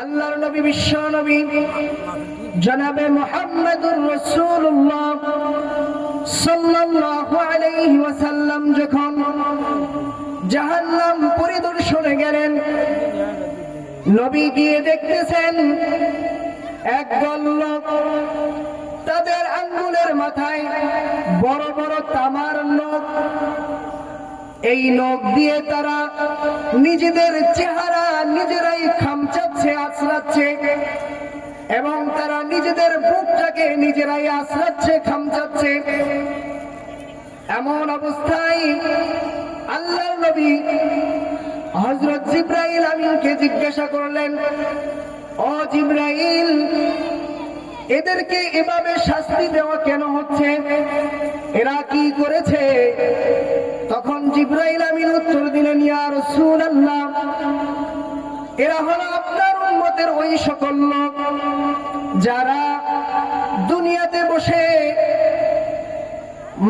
আল্লাহর নবী বিশ্ব নবী জনাবে মুহাম্মদুর রাসূলুল্লাহ সাল্লাল্লাহু আলাইহি ওয়াসাল্লাম যখন জাহান্নাম পরিদর্শনে গেলেন, নবী গিয়ে দেখতেছেন একদল লোক, তাদের আঙ্গুলের মাথায় বড় বড় তামার নখ। এই নখ দিয়ে তারা নিজেদের চেহারা নিজেরাই খামচাচ্ছে, আঁচড়াচ্ছে, এবং তারা নিজেদের বুকটাকে নিজেরাই আঁচড়াচ্ছে, খামচাচ্ছে। এমন অবস্থায় আল্লাহর নবী হযরত জিবরাইল আমিনকে জিজ্ঞাসা করলেন, ও জিবরাইল, এদেরকে এভাবে শাস্তি দেওয়া কেন হচ্ছে? এরা কি করেছে? তখন জিবরাইল আমিন উত্তর দিলেন, ইয়া রাসূলুল্লাহ, এরা হলো আপনার উম্মতের ওই সকল লোক যারা দুনিয়াতে বসে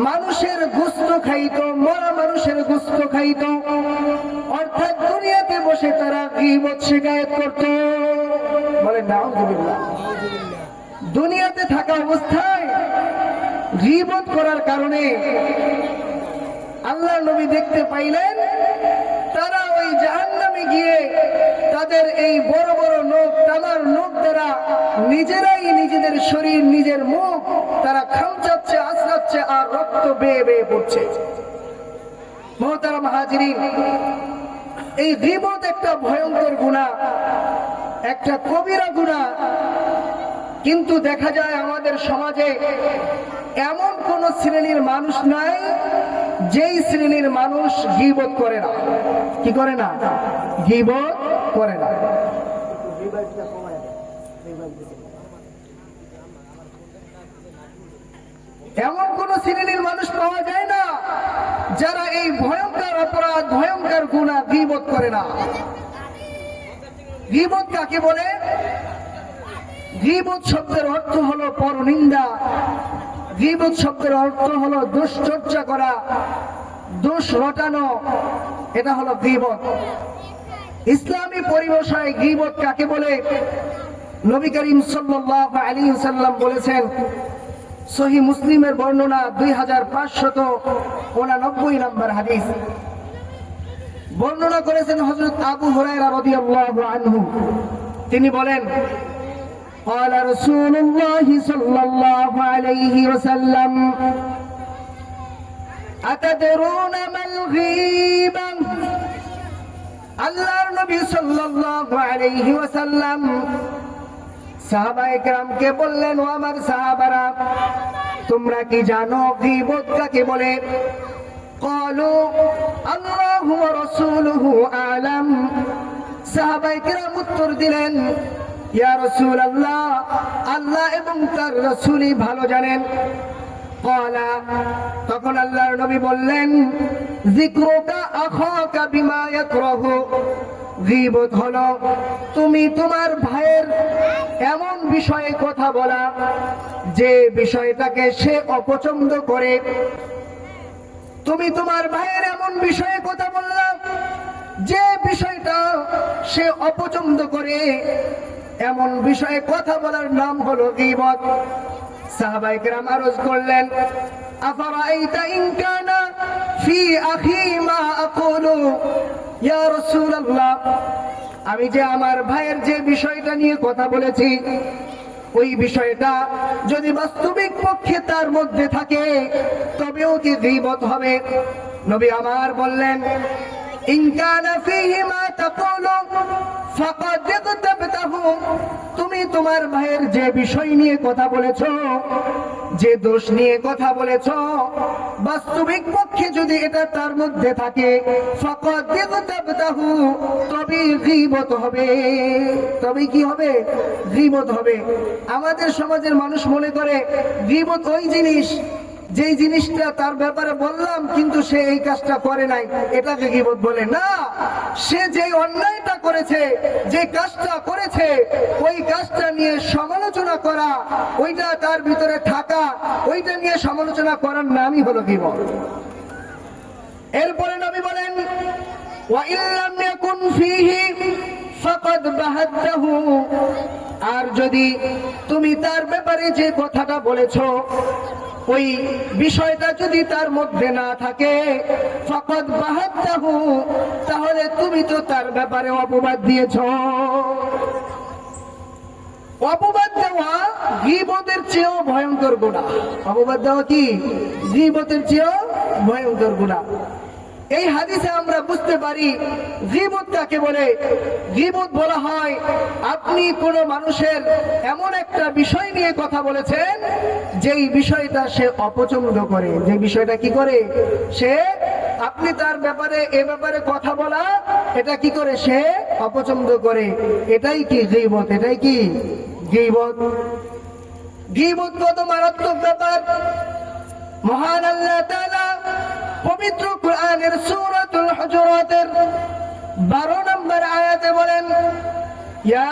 মানুষের গোশত খাইতো, মরা মানুষের গোশত খাইতো। অর্থাৎ দুনিয়াতে বসে তারা গীবত শিকায়েত করত। বলে নাউযুবিল্লাহ। দুনিয়াতে থাকা অবস্থায় গীবত করার কারণে আল্লাহর নবী দেখতে পাইলেন তারা ওই জাহান্নামে গিয়ে তাদের এই বড় বড় নখ, তামার নখ দ্বারা নিজেরাই নিজেদের শরীর, নিজের মুখ তারা খামচাচ্ছে, আঁচড়াচ্ছে, আর রক্ত বেয়ে বেয়ে পড়ছে। মুহতারাম হাজিরিন, এই গীবত একটা ভয়ঙ্কর গুনাহ, একটা কবিরা গুনাহ। কিন্তু দেখা যায় আমাদের সমাজে এমন কোন শ্রেণীর মানুষ নাই যেই শ্রেণীর মানুষ গীবত করে না। কি করে না? গীবত করে না। এমন কোন শ্রেণীর মানুষ পাওয়া যায় না যারা এই ভয়ঙ্কর অপরাধ, ভয়ঙ্কর গুনাহ গীবত করে না। গীবত কাকে বলে? গীবত শব্দের অর্থ হলো পরনিন্দা। গীবত শব্দের অর্থ হলো দুশ্চর্চা করা, দোষ রটানো। এটা হলো গীবত। ইসলামী পরিভাষায় গীবত কাকে বলে? নবী করিম সাল্লাল্লাহু আলাইহি ওয়াসাল্লাম বলেছেন, সহিহ মুসলিমের বর্ণনা 2589 নম্বর হাদিস। বর্ণনা করেছেন হযরত আবু হুরায়রা রাদিয়াল্লাহু আনহু। তিনি বলেন, قال رسول الله صلى الله عليه وسلم أتدرون ما الغيبة؟ আল্লাহর নবী সাল্লাল্লাহু আলাইহি ওয়াসাল্লাম সাহাবায়ে কেরামকে বললেন, ও আমার সাহাবারা, তোমরা কি জানো গীবত কাকে বলে? ক্বালু আল্লাহু ওয়া রাসূলুহু আ'লাম। সাহাবায়ে কেরাম উত্তর দিলেন, ইয়া রাসূলুল্লাহ, আল্লাহ এবং তার রাসূলই ভালো জানেন। ক্বালা, তখন আল্লাহর নবী বললেন, যিকরুকা আখাকা বিমা ইয়াকরাহু। গীবত হলো তুমি তোমার ভাইয়ের এমন বিষয়ে কথা বলা যে বিষয়টাকে সে অপছন্দ করে। তুমি তোমার ভাইয়ের এমন বিষয়ে কথা বললা যে বিষয়টা সে অপছন্দ করে, এমন বিষয়ে কথা বলার নাম হলো গীবত। সাহাবায়ে কেরাম আরজ করলেন, আফারাইতা ইন কানা ফি আখি মা আকুলু। ইয়া রাসূলুল্লাহ, আমি যে আমার ভাইয়ের যে বিষয়টা নিয়ে কথা বলেছি, ওই বিষয়টা যদি বাস্তবিক পক্ষে তার মধ্যে থাকে তবেও কি গীবত হবে? নবী আমার বললেন, ইন কানা ফীহি মা তাকুলু ফাকাদ ইগতাবতাহু। তুমি তোমার ভাইয়ের যে বিষয় নিয়ে কথা বলেছো, যে দোষ নিয়ে কথা বলেছো, বাস্তবিক পক্ষে যদি এটা তার মধ্যে থাকে, ফাকাদ ইগতাবতাহু, তবে গীবত হবে। তবে কি হবে? গীবত হবে। আমাদের সমাজের মানুষ মনে করে গীবত ওই জিনিস যেই জিনিসটা তার ব্যাপারে বললাম কিন্তু সে এই কাজটা করে নাই, এটাকে গীবত বলে না। সে যে অন্যায়টা করেছে, যে কাজটা করেছে, ওই কাজটা নিয়ে সমালোচনা করা, ওইটা তার ভিতরে থাকা, ওইটা নিয়ে সমালোচনা করার নামই হলো গীবত। এরপরে নবী বলেন, ওয়া ইল্লাম ইয়াকুন ফীহি ফাকাদ বাহাত্তাহু, আর যদি তুমি তার ব্যাপারে যে কথাটা বলেছো ওই বিষয়টা যদি তার মধ্যে না থাকে, ফাকাদ বাহাত্তাহু, তাহলে তুমি তো তার ব্যাপারে অপবাদ দিয়েছো। অপবাদ দেওয়া গীবতের চেয়েও ভয়ঙ্কর গুনাহ। অপবাদ দেওয়া কি গীবতের চেয়েও ভয়ঙ্কর গুনাহ। এই হাদিসে আমরা বুঝতে পারি গীবত কাকে বলে। গীবত বলা হয় আপনি কোন মানুষের এমন একটা বিষয় নিয়ে কথা বলেছেন যেই বিষয়টা সে অপছন্দ করে, যে বিষয়টা কি করে সে, আপনি তার ব্যাপারে এ ব্যাপারে কথা বলা, এটা কি করে সে অপছন্দ করে, এটাই কি গীবত, এটাই কি গীবত। গীবত কত মারাত্মক ব্যাপার। মহান আল্লাহ তাআলা পবিত্র কোরআনের সূরাতুল হুজুরাতের 12 নম্বর আয়াতে বলেন, ইয়া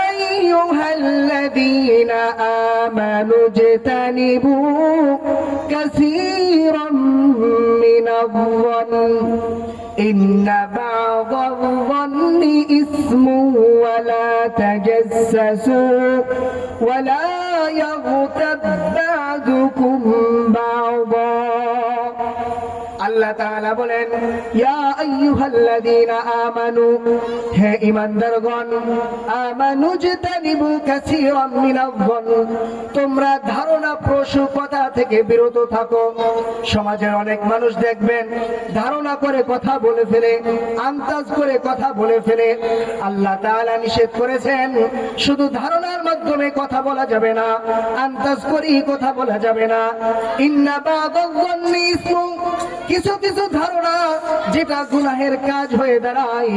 আইয়ুহাল্লাযীনা আমানু ইজতানিবু কাসীরাম মিনায-যন্ন ইন্না বা'দায-যন্নি ইসমুন ওয়া লা তাজাসসু ওয়া লা ইয়াগতাব বা'দুকুম বা'দা। আল্লাহ তাআলা বলেন, ইয়া আইয়ুহাল্লাযীনা আমানু, হে ঈমানদারগণ, আমানু ইজতানিবু কাসীরাম মিনায-যন্ন, তোমরা ধারণাপ্রসূ কথা থেকে বিরত থাকো। সমাজের অনেক মানুষ দেখবেন ধারণা করে কথা বলে ফেলে, আন্দাজ করে কথা বলে ফেলে। আল্লাহ তাআলা নিষেধ করেছেন শুধু ধারণার মাধ্যমে কথা বলা যাবে না, আন্দাজ করেই কথা বলা যাবে না। ইন্না বা'দায-যন্নি ইসমুন, কিছু কিছু ধারণা যেটা গুনাহের কাজ হয়ে দাঁড়ায়।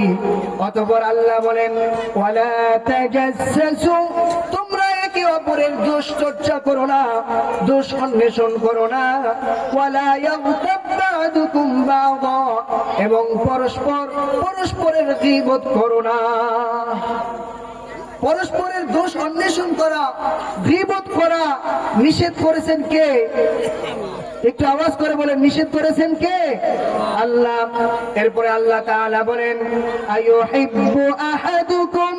অতঃপর আল্লাহ বলেন, ওয়ালা তাজাসসু, তোমরা একে অপরের দোষ চর্চা করো না, দোষ অন্বেষণ করো না। ওয়ালা ইয়াগতাব বা'দুকুম বা'দা, এবং পরস্পরের গীবত করো না। পরস্পরের দোষ অন্বেষণ করা, গীবত করা নিষেধ করেছেন কে? একটু আওয়াজ করে বলেন, নিষেধ করেছেন কে? আল্লাহ। এরপরে আল্লাহ তাআলা বলেন, আইয়ুহিব্বু আহাদুকুম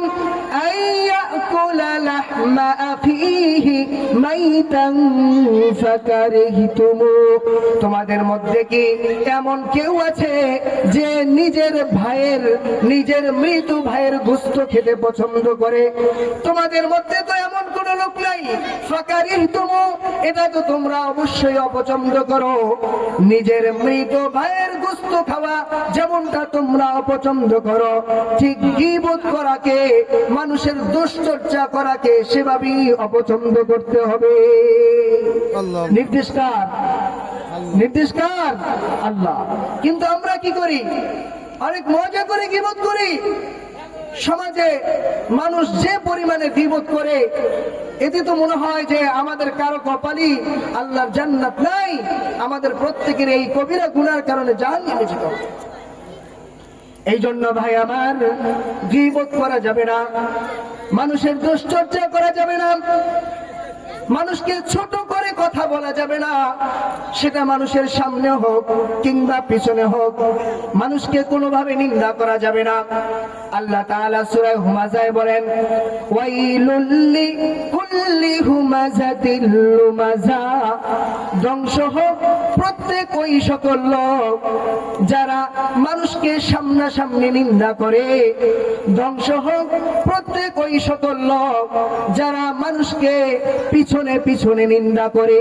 আইয়াকুলা লাহমা আখিহি মাইতান ফাকারিহতুমু, তোমাদের মধ্যে কি এমন কেউ আছে যে নিজের মৃত ভাইয়ের গোশত খেতে পছন্দ করে? তোমাদের মধ্যে তো এমন কোন লোক নাই। ফাকারিহতুমু, এটা তো তোমরা অবশ্যই অপছন্দ করো। নিজের মৃত ভাইয়ের গোশত খাওয়া যেমনটা তোমরা অপছন্দ করো, ঠিক গীবত করাকে, মানুষের দোষ চর্চা করাকে সেভাবেই অপছন্দ করতে হবে। নির্দেশ কার? নির্দেশ কার? আল্লাহ। কিন্তু আমরা কি করি? অনেক মজা করে গীবত করি। সমাজে মানুষ যে পরিমাণে গীবত করে, এতে তো মনে হয় যে আমাদের কারো কপালি আল্লাহর জান্নাত নাই, আমাদের প্রত্যেকের এই কবিরা গুনার কারণে জাহান্নামে যেতে হবে। এই জন্য ভাই আমার, গীবত করা যাবে না, মানুষের দোষ চর্চা করা যাবে না, মানুষকে ছোট করে কথা বলা যাবে না, সেটা মানুষের সামনে হোক কিংবা পিছনে হোক, মানুষকে কোনোভাবে নিন্দা করা যাবে না। আল্লাহ তাআলা সূরা হুমাযায় বলেন, ওয়াইলুল লিকুল্লি হুমাযাতিল লুমাযা, ধ্বংস হোক প্রত্যেক ওই সকল লোক যারা মানুষকে সামনাসামনি নিন্দা করে, ধ্বংস হোক প্রত্যেক ওই সকল লোক যারা মানুষকে পিছনে পিছনে নিন্দা করে।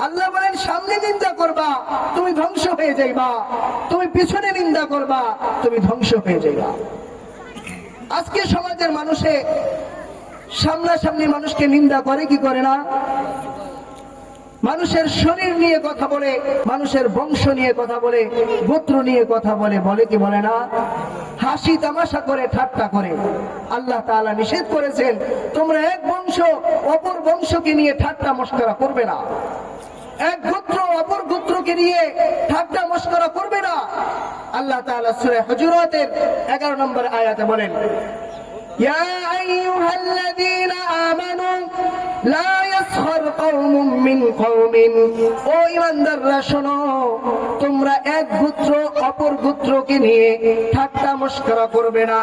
আল্লাহ বলেন, সামনে নিন্দা করবা তুমি ধ্বংস হয়ে যাইবা, তুমি পিছনে নিন্দা করবা তুমি ধ্বংস হয়ে যাইবা। আজকে সমাজের মানুষে সামনাসামনি মানুষকে নিন্দা করে কি করে না? মানুষের শরীর নিয়ে কথা বলে, মানুষের বংশ নিয়ে কথা বলে, গোত্র নিয়ে কথা বলে, বলে কি বলে না? হাসি তামাশা করে, ঠাট্টা করে। আল্লাহ তাআলা নিষেধ করেছেন তোমরা এক বংশ অপর বংশকে নিয়ে ঠাট্টা মশকরা করবে না, এক গোত্র অপর গোত্রকে নিয়ে ঠাট্টা মশকরা করবে না। আল্লাহ তাআলা সূরা হুজুরাতের 11 নম্বর আয়াতে বলেন, ইয়া আইয়ুহাল্লাযীনা আমানু লা ইয়াসখার কওমুম মিন কওমিন, ও ঈমানদাররা শোনো, তোমরা এক গোত্র অপর গোত্রকে নিয়ে ঠাট্টা মশকরা করবে না,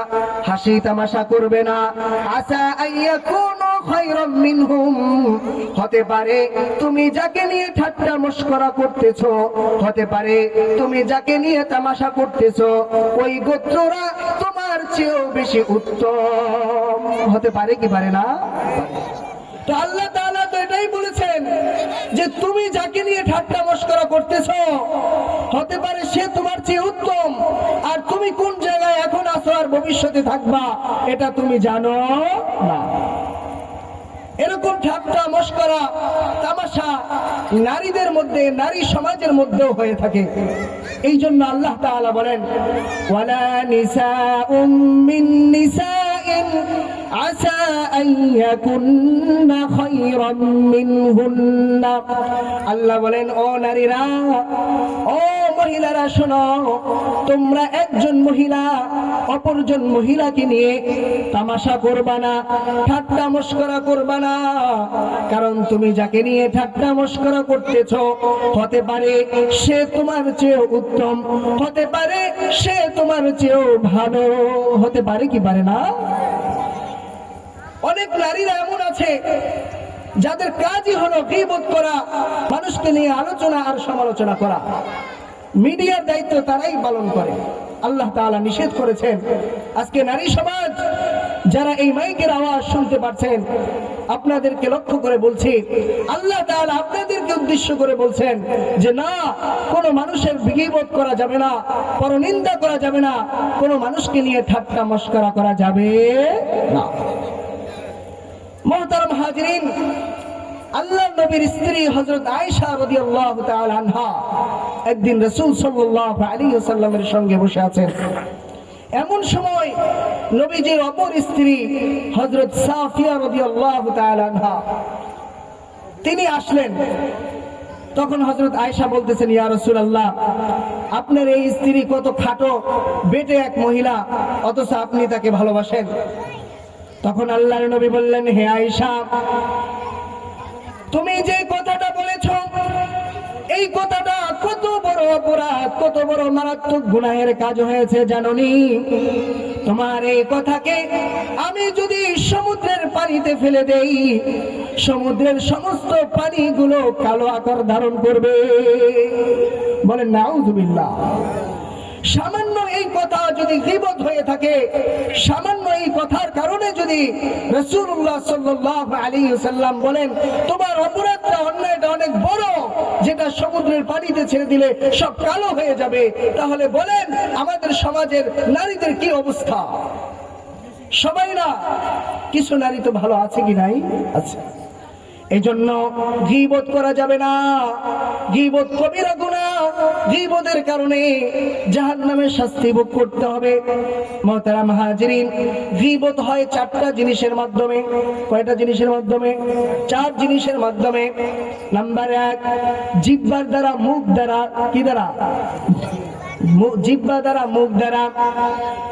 হাসি তামাশা করবে না। আসা আইয়াকুনু খায়রাম মিনহুম, হতে পারে তুমি যাকে নিয়ে ঠাট্টা মশকরা করতেছো, হতে পারে তুমি যাকে নিয়ে তামাশা করতেছো, ওই গোত্ররা তোমার চেয়েও বেশি উত্তম। হতে পারে কি পারে না? তো আল্লাহ তাআলা তো এটাই বলেছেন যে তুমি যাকে নিয়ে ঠাট্টা মশকরা করতেছো, হতে পারে সে তোমার চেয়ে উত্তম। আর তুমি কোন জায়গায় এখন আছো আর ভবিষ্যতে থাকবা এটা তুমি জানো না। এরকম ঠাট্টা মশকরা তামাশা নারীদের মধ্যে, নারী সমাজের মধ্যেও হয়ে থাকে। এই জন্য আল্লাহ তাআলা বলেন, ওয়ালা নিসাউম মিন নিসাইন আসা আন ইয়াকুননা খায়রাম মিনহুন্না। আল্লাহ বলেন, ও নারীরা, ও মহিলারা শোনো, তোমরা একজন মহিলা অপরজন মহিলাকে নিয়ে তামাশা করবা না, ঠাট্টা মশকরা করবা না। কারণ তুমি যাকে নিয়ে ঠাট্টা মশকরা করতেছো, হতে পারে সে তোমার চেয়ে উত্তম, হতে পারে সে তোমার চেয়েও ভালো। হতে পারে কি পারে না? অনেক নারীরা এমন আছে যাদের কাজই হলো গীবত করা, মানুষকে নিয়ে আলোচনা আর সমালোচনা করা। মিডিয়ার দায়িত্ব তারাই পালন করে। আল্লাহ তাআলা নিষেধ করেছেন। আজকে নারী সমাজ যারা এই মাইকের আওয়াজ শুনতে পাচ্ছেন, আপনাদেরকে লক্ষ্য করে বলছি, আল্লাহ তাআলা আপনাদেরকে উদ্দেশ্য করে বলছেন যে না, কোনো মানুষের গীবত করা যাবে না, পরনিন্দা করা যাবে না, কোনো মানুষকে নিয়ে ঠাট্টা মশকরা করা যাবে না। মুহতারাম হাজিরিন, আল্লাহর নবীর স্ত্রী হযরত আয়েশা রাদিয়াল্লাহু তাআলা আনহা একদিন রাসূল সাল্লাল্লাহু আলাইহি ওয়াসাল্লামের সঙ্গে বসে আছেন। এমন সময় নবীজির অপর স্ত্রী হযরত সাফিয়া রাদিয়াল্লাহু তাআলা আনহা তিনি আসলেন। তখন হযরত আয়েশা বলতেছেন, ইয়া রাসূলুল্লাহ, আপনার এই স্ত্রী কত খাটো বেটে এক মহিলা, অথচ আপনি তাকে ভালোবাসেন। তখন আল্লাহর নবী বললেন, হে আয়েশা, তুমি যে কথাটা বলেছো, এই কথাটা কত বড় অপরাধ, কত বড় মারাত্মক গুনাহের কাজ হয়েছে জানোনি? তোমার এই কথাকে আমি যদি সমুদ্রের পানিতে ফেলে দেই, সমুদ্রের সমস্ত পানিগুলো কালো আকার ধারণ করবে। বলেন নাউযুবিল্লাহ। সামান্য এই কথা যদি গীবত হয়ে থাকে, সামান্য এই কথার কারণে যদি রাসূলুল্লাহ সাল্লাল্লাহু আলাইহি ওয়াসাল্লাম বলেন তোমার অপরাধটা, অন্যায়টা অনেক বড়, যেটা সমুদ্রের পানিতে ছেড়ে দিলে সব কালো হয়ে যাবে, তাহলে বলেন আমাদের সমাজের নারীদের কি অবস্থা? সবাই না, কিছু নারী তো ভালো আছে কি নাই? আছে। এই জন্য গীবত করা যাবে না। গীবত কবিরা গুনাহ, গীবতের কারণে জাহান্নামের শাস্তি ভোগ করতে হবে। মুহতারাম হাজিরিন, গীবত হয় চারটা জিনিসের মাধ্যমে। কয়টা জিনিসের মাধ্যমে? চার জিনিসের মাধ্যমে। নাম্বার 1, জিহ্বার দ্বারা, মুখ দ্বারা। কি দ্বারা? জিহ্বা দ্বারা, মুখ দ্বারা।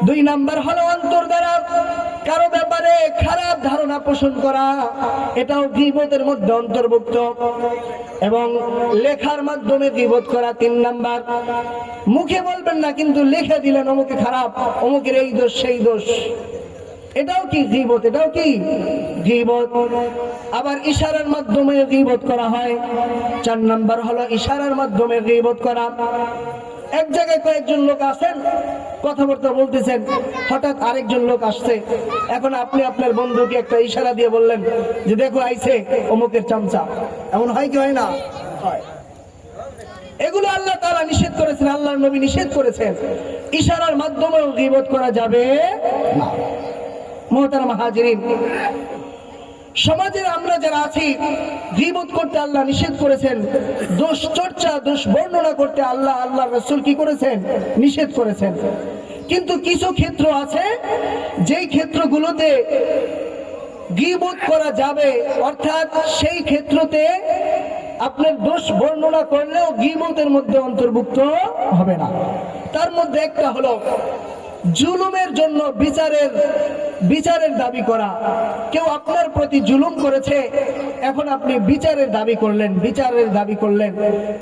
2 নাম্বার হলো অন্তর দ্বারা, কারো ব্যাপারে খারাপ ধারণা পোষণ করা, এটাও গীবতের মধ্যে অন্তর্ভুক্ত। এবং লেখার মাধ্যমে গীবত করা 3 নাম্বার। মুখে বলবেন না, কিন্তু লিখে দিলেন অমুকে খারাপ, অমুকের এই দোষ সেই দোষ, এটাও কি গীবত? এটাও কি গীবত? আবার ইশারার মাধ্যমে গীবত করা হয়। 4 নাম্বার হলো ইশারার মাধ্যমে গীবত করা। এক জায়গায় কয়েকজন লোক আছেন, কথাবার্তা বলতেছেন, হঠাৎ আরেকজন লোক আসছে। এখন আপনি আপনার বন্ধুকে একটা ইশারা দিয়ে বললেন যে দেখো আইছে অমুকের চামচা। এমন হয় কি হয় না? হয়। এগুলো আল্লাহ তাআলা নিষেধ করেছেন, আল্লাহর নবী নিষেধ করেছেন। ইশারার মাধ্যমেও গীবত করা যাবে না। মুহতারাম হাজিরিন, সমাজের আমরা যারা আছি, গীবত করতে আল্লাহ নিষেধ করেছেন। দোষ চর্চা, দোষ বর্ণনা করতে আল্লাহর রাসূল কি করেছেন? নিষেধ করেছেন। কিন্তু কিছু ক্ষেত্র আছে যেই ক্ষেত্রগুলোতে গীবত করা যাবে, অর্থাৎ সেই ক্ষেত্রতে আপনার দোষ বর্ণনা করলেও গীবতের মধ্যে অন্তর্ভুক্ত হবে না। তার মধ্যে একটা হলো জুলুমের জন্য বিচারের দাবি করা। কেউ আপনার প্রতি জুলুম করেছে, এখন আপনি বিচারের দাবি করলেন,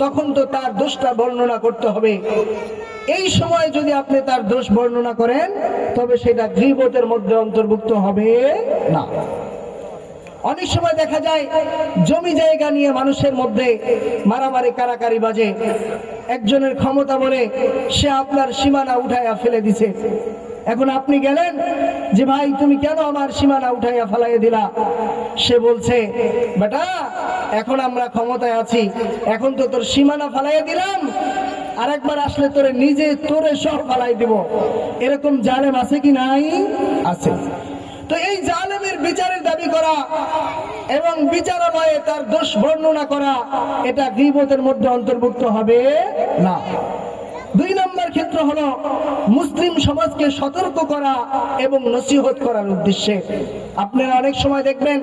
তখন তো তার দোষটা বর্ণনা করতে হবে। এই সময় যদি আপনি তার দোষ বর্ণনা করেন, তবে সেটা গীবতের মধ্যে অন্তর্ভুক্ত হবে না। অনেক সময় দেখা যায় জমি জায়গা নিয়ে মানুষের মধ্যে মারামারি কারাকারি বাজে, একজনের ক্ষমতা বলে সে আপনার সীমানা উঠাইয়া ফেলে দিছে। এখন আপনি গেলেন যে ভাই তুমি কেন আমার সীমানা উঠাইয়া ফেলাইয়া দিলা? সে বলছে বেটা এখন আমরা ক্ষমতায় আছি, এখন তো তোর সীমানা ফেলাইয়া দিলাম, আরেকবার আসলে তোরে সহ ফেলাই দিব। এরকম জালেম আছে কি নাই? আছে। তো এই জালেমের বিচারের দাবি করা এবং বিচারালয়ে তার দোষ বর্ণনা করা, এটা গীবতের মধ্যে অন্তর্ভুক্ত হবে না। 2 নম্বর ক্ষেত্র হলো মুসলিম সমাজকে সতর্ক করা এবং নসিহত করার উদ্দেশ্যে। আপনারা অনেক সময় দেখবেন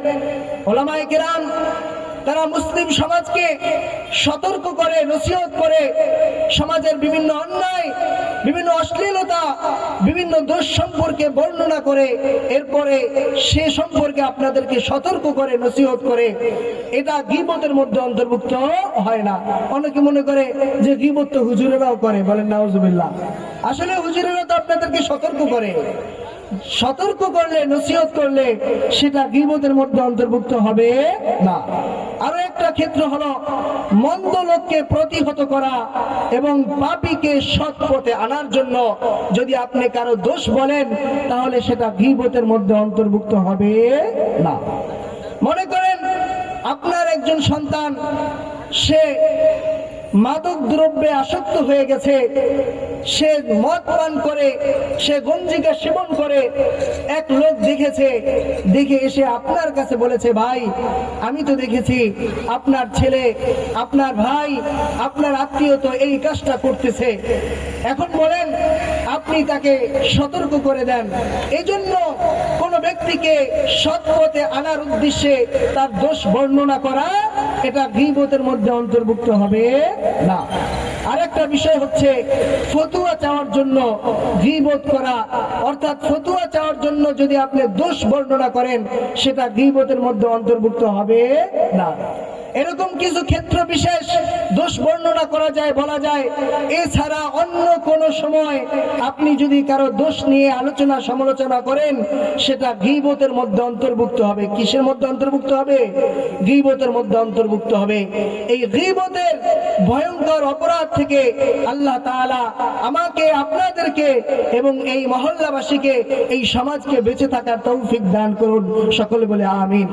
উলামায়ে কেরাম তারা মুসলিম সমাজকে সতর্ক করে, নসিহত করে, সমাজের বিভিন্ন অন্যায়, বিভিন্ন অশ্লীলতা, বিভিন্ন দোষ সম্পর্কে বর্ণনা করে, এরপরে সে সম্পর্কে আপনাদেরকে সতর্ক করে, নসিহত করে। এটা গীবতের মধ্যে অন্তর্ভুক্ত হয় না। অনেকে মনে করে যে গীবত তো হুজুরেরাও করে, বলেন নাউজুবিল্লাহ। আসলে হুজুরেরা তো আপনাদেরকে সতর্ক করে, সতর্ক করলে, নসিহত করলে সেটা গীবতের মধ্যে অন্তর্ভুক্ত হবে না। আরো একটা ক্ষেত্র হলো মন্দ লোককে প্রতিহত করা এবং পাপীকে সৎ পথে আনার জন্য যদি আপনি কারো দোষ বলেন, তাহলে সেটা গীবতের মধ্যে অন্তর্ভুক্ত হবে না। মনে করেন আপনার একজন সন্তান সে মাদক দ্রব্যে আসক্ত হয়ে গেছে, সে মদ পান করে, সে গঞ্জিকা সেবন করে, এক লোক দেখে এসে আপনার কাছে বলেছে ভাই আমি তো দেখেছি আপনার ছেলে, আপনার ভাই, আপনার আত্মীয় তো এই কাজটা করতেছে। এখন বলেন আপনি তাকে সতর্ক করে দেন। এই জন্য কোন ব্যক্তিকে সৎ পথে আনার উদ্দেশ্যে তার দোষ বর্ণনা করা, এটা গীবতের মধ্যে অন্তর্ভুক্ত হবে না। আরেকটা বিষয় হচ্ছে ফতুয়া চাওয়ার জন্য গীবত করা, অর্থাৎ ফতুয়া চাওয়ার জন্য যদি আপনি দোষ বর্ণনা করেন, সেটা গীবতের মধ্যে অন্তর্ভুক্ত হবে না। এরকম কিছু ক্ষেত্র বিশেষ দোষ বর্ণনা করা যায়, বলা যায়। এছাড়া অন্য কোন সময় আপনি যদি কারো দোষ নিয়ে আলোচনা সমালোচনা করেন, সেটা গীবতের মধ্যে অন্তর্ভুক্ত হবে। কিসের মধ্যে অন্তর্ভুক্ত হবে? গীবতের মধ্যে অন্তর্ভুক্ত হবে। এই গীবতের ভয়ঙ্কর অপরাধ থেকে আল্লাহ তাআলা আমাকে, আপনাদেরকে এবং এই মহল্লাবাসীকে, এই সমাজকে বেঁচে থাকার তৌফিক দান করুন। সকলে বলে আমিন।